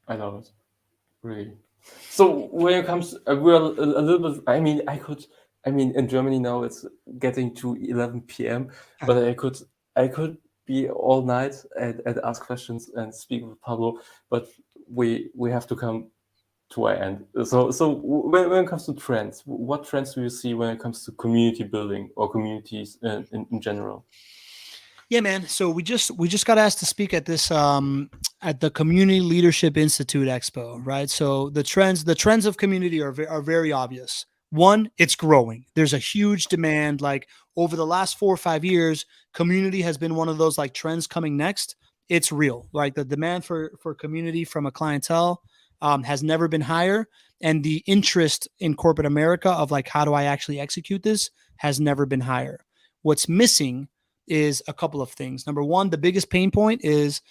A: I love it. Really. So when it comes, we're a little bit, in Germany now it's getting to 11 p.m., but I could be all night and ask questions and speak with Pablo, but we have to come to I end. So when it comes to trends, what trends do you see when it comes to community building or communities in general?
B: Yeah, man. So we just got asked to speak at this at the Community Leadership Institute Expo, right? So the trends of community are very obvious. One, it's growing. There's a huge demand. Like over the last 4 or 5 years, community has been one of those like trends coming next. It's real. Like the demand for community from a clientele has never been higher, and the interest in corporate America of like how do I actually execute this has never been higher. What's missing is a couple of things. Number one, the biggest pain point is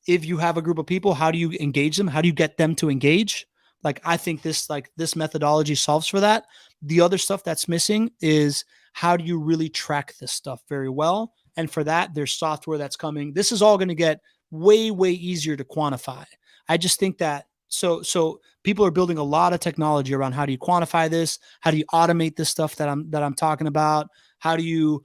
B: if you have a group of people, how do you engage them? How do you get them to engage? Like I think this methodology solves for that. The other stuff that's missing is how do you really track this stuff very well? And for that, there's software that's coming. This is all going to get way easier to quantify. I just think that so people are building a lot of technology around how do you quantify this? How do you automate this stuff that I'm talking about? How do you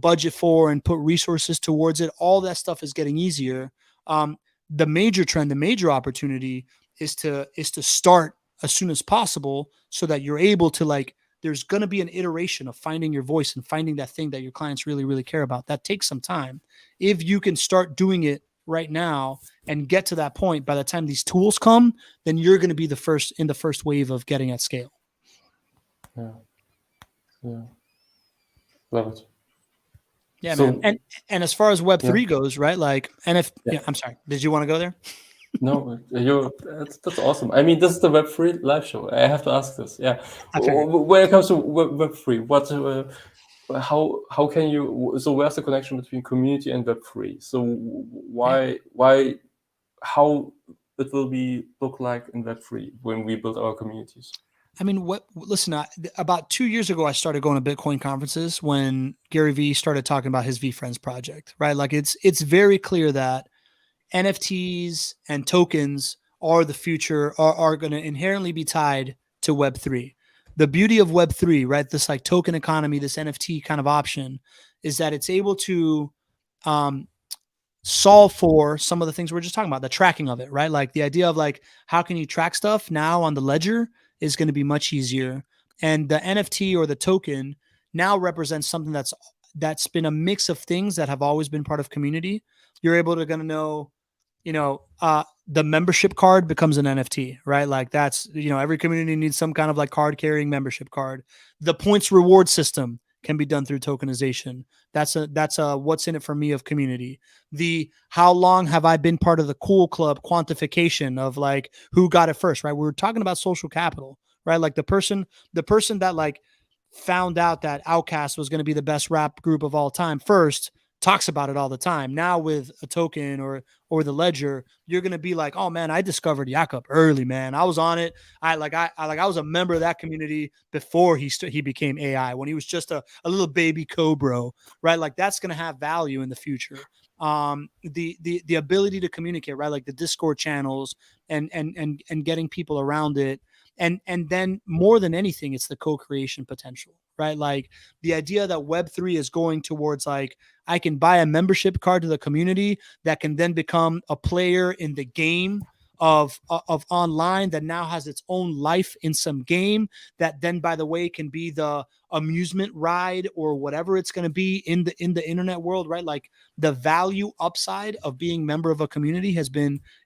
B: budget for and put resources towards it? All that stuff is getting easier. The major trend, the major opportunity is to start as soon as possible so that you're able to like, there's going to be an iteration of finding your voice and finding that thing that your clients really care about. That takes some time. If you can start doing it right now and get to that point, by the time these tools come, then you're going to be the first wave of getting at scale.
A: Yeah. Love it.
B: Yeah, so, man. And as far as Web3 goes, right? Like, I'm sorry. Did you want to go there?
A: No, that's awesome. I mean, this is the Web3 live show. I have to ask this. Yeah. When it comes to Web3, what, how can you? So where's the connection between community and Web3? So why, how it will look like in Web3 when we build our communities?
B: I mean, listen, about 2 years ago, I started going to Bitcoin conferences when Gary Vee started talking about his VFriends project, right? Like it's very clear that NFTs and tokens are the future, are going to inherently be tied to Web3. The beauty of Web3, right? This like token economy, this NFT kind of option is that it's able to solve for some of the things we're just talking about, the tracking of it, right? Like the idea of like, how can you track stuff now on the ledger is going to be much easier. And the NFT or the token now represents something that's been a mix of things that have always been part of community. You're able to going to know, the membership card becomes an NFT, right? Like that's, every community needs some kind of like card carrying membership card. The points reward system can be done through tokenization. That's a what's in it for me of community. The how long have I been part of the cool club quantification of like who got it first, right? We're talking about social capital, right? Like the person that like found out that Outkast was going to be the best rap group of all time first talks about it all the time. Now with a token or the ledger, you're going to be like, oh man, I discovered Jakob early, man. I was on it. I was a member of that community before he became AI, when he was just a little baby co-bro, right? Like that's going to have value in the future. The ability to communicate, right? Like the Discord channels and getting people around it. And then more than anything, it's the co-creation potential, right? Like the idea that Web3 is going towards like, I can buy a membership card to the community that can then become a player in the game of online that now has its own life in some game that then, by the way, can be the amusement ride or whatever it's going to be in the internet world, right? Like the value upside of being member of a community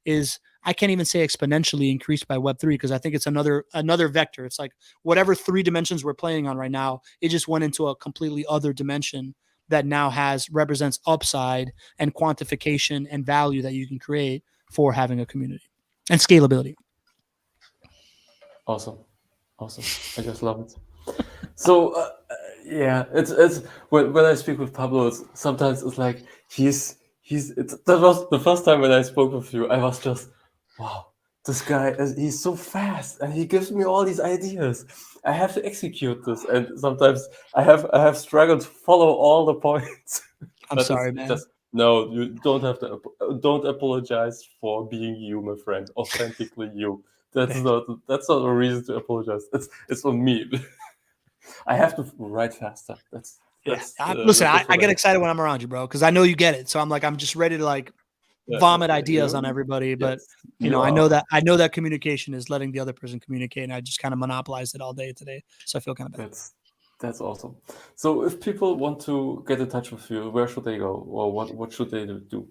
B: is I can't even say exponentially increased by Web3 because I think it's another vector. It's like whatever 3 dimensions we're playing on right now, it just went into a completely other dimension that now represents upside and quantification and value that you can create for having a community and scalability.
A: Awesome. I just love it. So yeah, it's when I speak with Pablo, sometimes it's like that was the first time when I spoke with you. I was just, wow, this guy he's so fast and he gives me all these ideas. I have to execute this, and sometimes I have struggled to follow all the points.
B: I'm sorry, man.
A: No, you don't have to. Don't apologize for being you, my friend. Authentically you. That's not a reason to apologize. It's on me. I have to write faster.
B: Listen, I get excited when I'm around you, bro, because I know you get it. So I'm just ready to like vomit ideas on everybody, but
A: Yes,
B: I know that communication is letting the other person communicate, and I just kind of monopolized it all day today, so I feel kind of bad.
A: That's awesome. So if people want to get in touch with you, where should they go, or what should they do?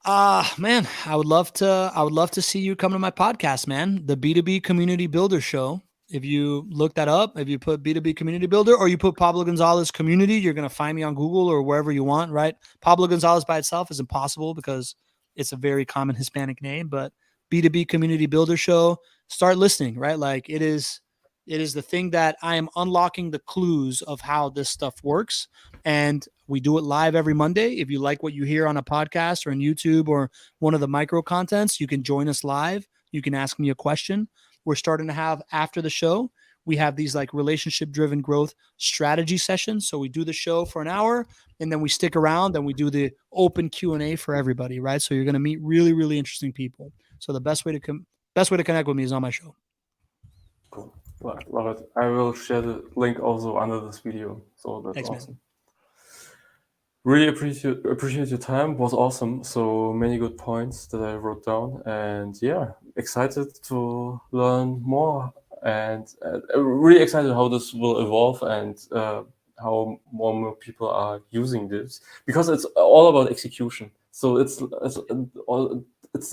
B: Man, I would love to see you come to my podcast, man. The B2B Community Builder Show. If you look that up, if you put B2B Community Builder or you put Pablo Gonzalez Community, you're going to find me on Google or wherever you want, right? Pablo Gonzalez by itself is impossible because it's a very common Hispanic name, but B2B Community Builder Show, start listening, right? Like it is the thing that I am unlocking the clues of how this stuff works. And we do it live every Monday. If you like what you hear on a podcast or on YouTube or one of the micro contents, you can join us live. You can ask me a question. We're starting to have, after the show, we have these like relationship driven growth strategy sessions. So we do the show for an hour and then we stick around and we do the open Q&A for everybody, right? So you're going to meet really, really interesting people. So the best way to connect with me is on my show.
A: Cool. Love it. I will share the link also under this video. So that's
B: Thanks,
A: awesome.
B: man.
A: Really appreciate your time. It was awesome. So many good points that I wrote down, and yeah, excited to learn more, and really excited how this will evolve and how more and more people are using this, because it's all about execution. So it's the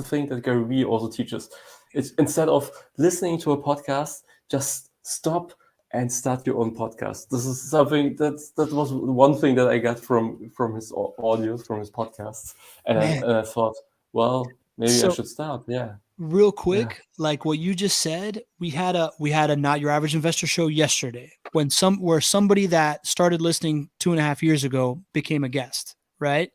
A: thing that Gary Vee also teaches. It's instead of listening to a podcast, just stop and start your own podcast. This is something that was one thing that I got from his audios, from his podcasts, and I thought, well, maybe I should start. Yeah.
B: Real quick, like what you just said, we had a Not Your Average Investor show yesterday where somebody that started listening 2.5 years ago became a guest, right?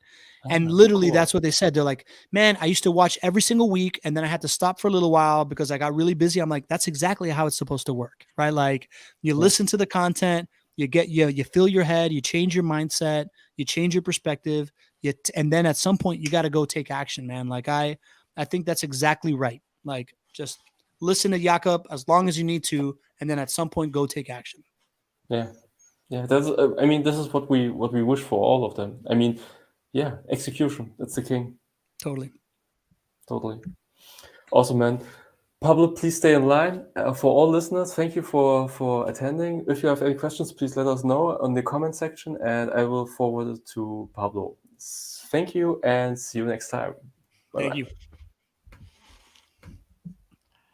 B: And literally
A: cool.
B: That's what they said. They're like, man, I used to watch every single week and then I had to stop for a little while because I got really busy. I'm like, that's exactly how it's supposed to work, right? Like you listen to the content, you fill your head, you change your mindset, you change your perspective, and then at some point you got to go take action, man. Like I think that's exactly right. Like just listen to Jakob as long as you need to, and then at some point go take action.
A: Yeah. That's. I mean, this is what we wish for all of them. I mean, yeah, execution. That's the king.
B: Totally.
A: Awesome, man. Pablo, please stay in line. For all listeners, thank you for attending. If you have any questions, please let us know on the comment section, and I will forward it to Pablo. Thank you, and see you next time. Bye-bye.
B: Thank you.